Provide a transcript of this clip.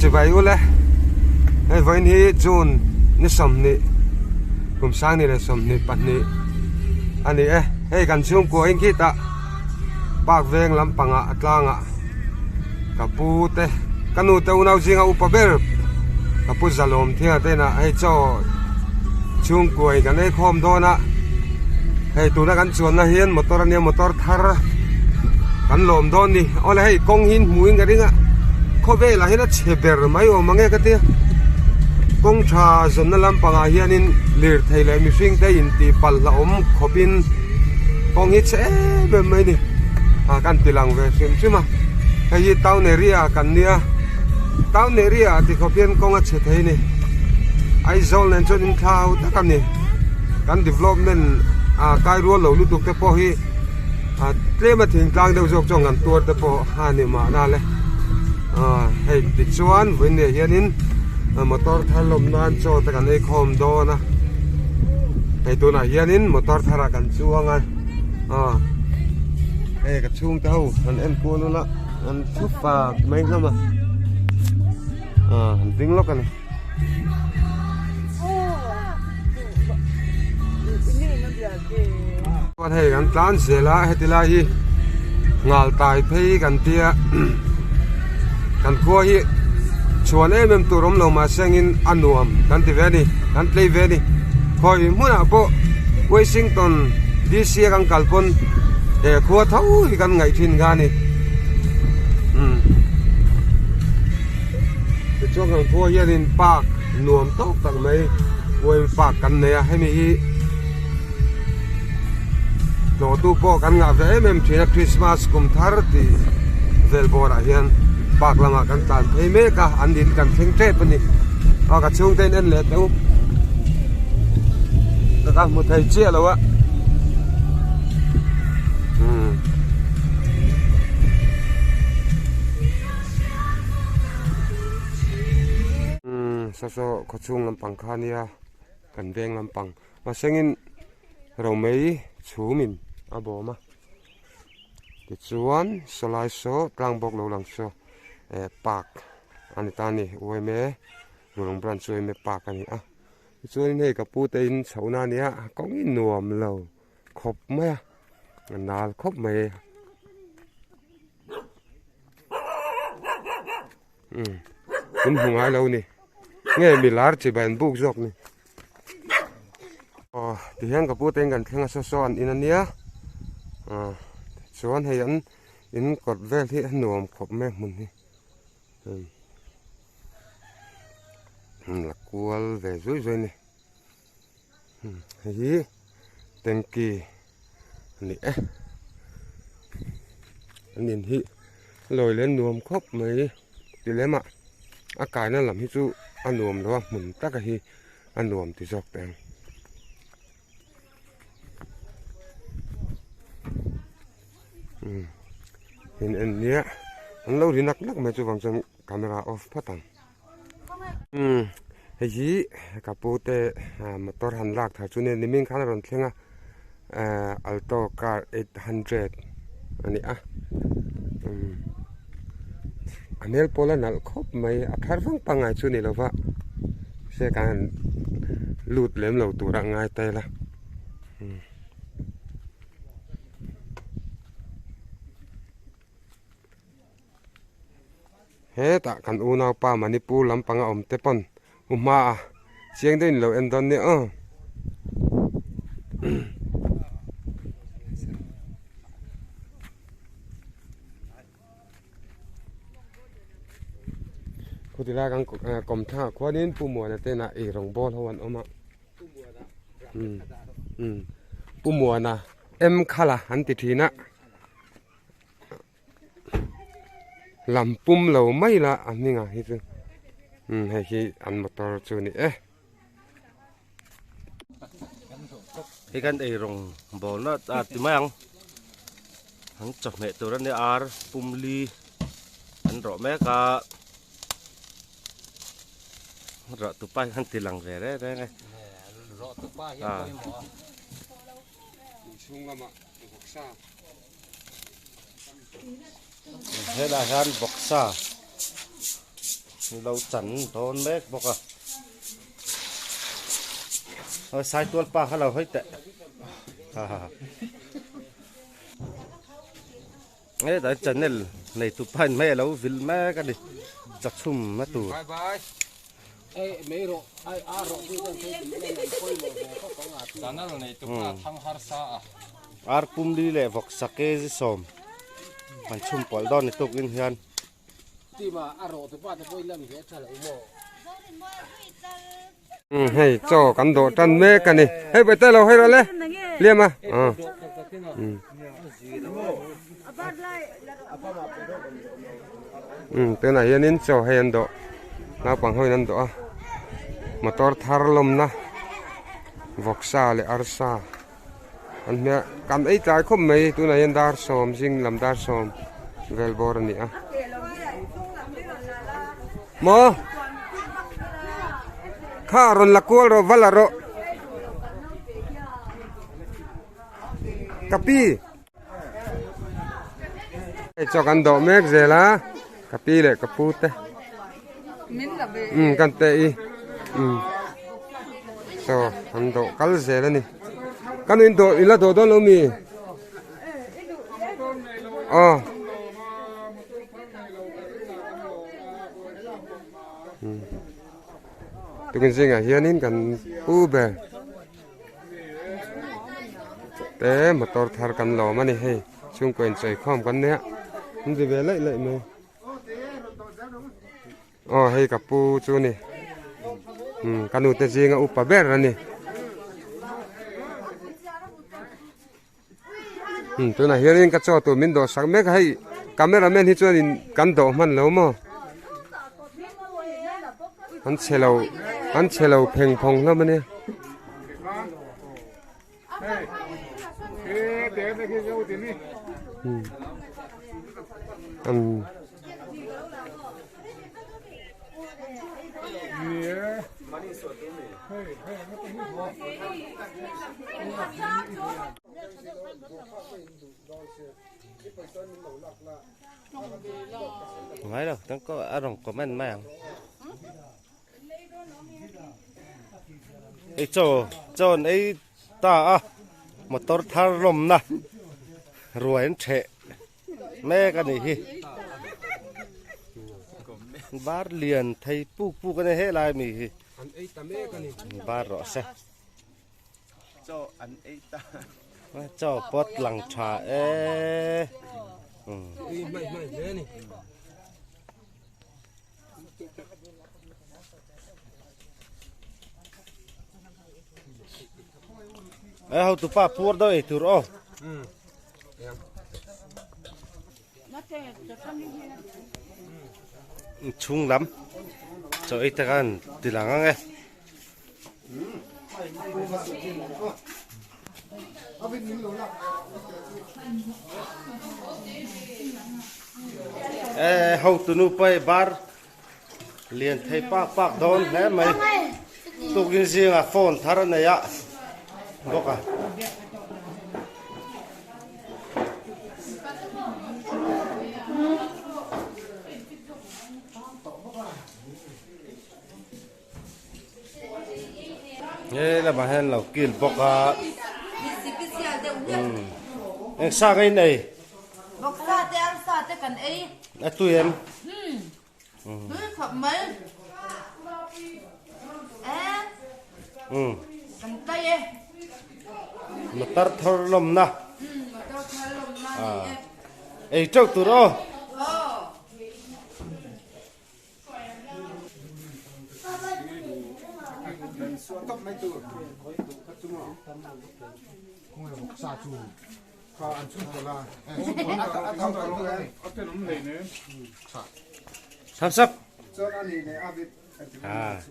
chỉ vậy u lẽ hay với ní June ní sầm ní cùng sang ní là sầm ní bắt ní anh ní hay gần xuống của anh kita bạc veng lắm bằng ạ tlang ạ kapu te kanu te unau jinga upaber kapu zalom thia te na hay cho xuống của anh cái này khom thôi na hay tụi nó gắn chuồn na hiên motor anh motor thar gắn lom thôi đi ôi là hay công hin muin cái đấy ạ có vẻ là hết chế bèr mấy ông mà nghe cái tiếng công trà dân nó làm bằng ai hiền in liệt thầy lại mình sinh đây in thì bal là ôm khó pin công hết sẽ về mấy đi căn tỷ lăng về xem chứ mà hay gì tao nề ria căn nia tao nề ria thì khó pin công ở chế thầy này ai zone lên cho nên thao tất cả này căn development cái ruộng lẩu lụt cái po hi thế mà thỉnh thoảng đâu dọc trong ngàn tuột cái po hà này mà na le hay bị chuan với nề hiền in motor thar lom nan cho ta kan ei khom do na hay tu na hian in motor thara kan chuang a hay ka chung tau an en pu no la an thu fa mai hlama an ding lo kan quan hệ kan tlan zela hetila hi ngal tai phei kan tia kan khua hi chuan em turom lo ma sengin anuam kan ti veni kan play veni khoi muna po Washington DC kan kalpon e khua thau hi kan ngai thin ga ni te chuan kan khua hian in park nuam tok tak mai woi park kan ne hai mi hi lo tu po kan nga ve em thina Christmas kum thar ti velbora hian bạc là mà căn tàn thấy mấy cả anh đến cần phanh chết bên này cả chung tên anh lệ đâu cả một thầy chia đâu á sao có chung làm bằng khania cần đen làm bằng mà sinh rồi mấy chú mình bố mà cái chuan solai so tlang bok lo lang so park ani tani oi me long branch oi me park ani chuan nei ka pu te in chhona nia kong in nuam lo khop me nal khop me kun hungai lo ni nge mi lar chi ban buk jok ni ti hian ka pu te kan thlenga so an in ania chuan hei an in kot vel hi nuam khop me mun hi la kual ve zui zui ni hi tenki ni anin hi loi lên nuam khop mai ti lema akai na lam hi chu anuam lo mun tak hi anuam ti jok teng in nia an lo ri nak mai chu wang chang camera off phatang hei hi kapu te motor han lak tha chu ne niming khan ron thlenga alto car 800 ani anel pola nal khop mai athar wang pangai chu ni lova se kan lut lem lo tura ngai te la he ta kan u nau pa Manipur lampanga om te pon uma chiang den lo en don ne ku ti la kan kom tha khwanin pu mo na te na e rong bol hawan oma pu mo na em khala han ti thina làm pum lầu mấy là anh nghe hết rồi hay khi ăn một tờ chưa nè cái con ấy rồng bò nó từ mấy hắn chọc mẹ từ đó nè pum li hắn rõ mẹ cả rõ tụi bay hắn từ lằng về đấy này rõ tụi bay hiện thế là hắn bọc xa เราจันโดนเมฆบอกอ่ะเอาสายตัวปลาให้เราให้แตะฮ่าฮ่าเอ้ยแต่จันเนี่ยในตุพันแม่เราวิลแม่กันดิจับชุ่มมาตัว bye bye Meiro ai aro di kan koi mo ko ko ngat Danal nei tu pa thang har sa a ar pum li le vok sake ji som man chum pol don ni tuk in hian ti ma aro tu pa te poi lam he thala mo hay cho cán độ trăn mê cái này hay bây tay lâu hay rồi lấy liêm à từ này hiện đến cho hay ăn độ na bằng hơi ăn độ motor thar lom na voksa le arsa anh mẹ cầm ấy trái không mấy từ này hiện dar som jing làm dar som vel bor ni à mo Karon la kual valaro kapi cho kan do mek zela kapi le kapute kan te I so kan do kal zela ni kan in do ila do lo mi tụi mình riêng hiền in cần Uber thế mà tôi thar cần lò mà này hay chung quanh chơi không cần nè không gì về lại lại mà hay cặp pu chú này cần út riêng upa ber ra nè tụi này hiền in cái cho tụi mình đồ sáng mấy hay cameraman hi cho nên cần đồ man lâu mà anh chơi lâu phèn phong lắm anh ngay đâu tăng có ăn rồng có men màng ấy cho ấy ta à một tор thar lom na rồi anh trẻ mẹ cái này hi bar liền thấy pu cái này hết lại mì hi bar rõ xe cho an ei ta cho pot lăng trà ê hầu tụ pa pur đâu ấy tụ ro chung lắm cho ấy ta gan từ lăng nghe hầu tụ nu bay bar liền thấy pak đón nè mày tụ kinh riêng à phone thar này ạ bốc à đây là bà hen lẩu kiền bốc à anh sang cái này bốc sa te ăn sa te cần ấy à tụi em khập mấy cần tay ấy mà tar thor lom na mà tao thay lòng na ấy trâu tụi đó tham sắc à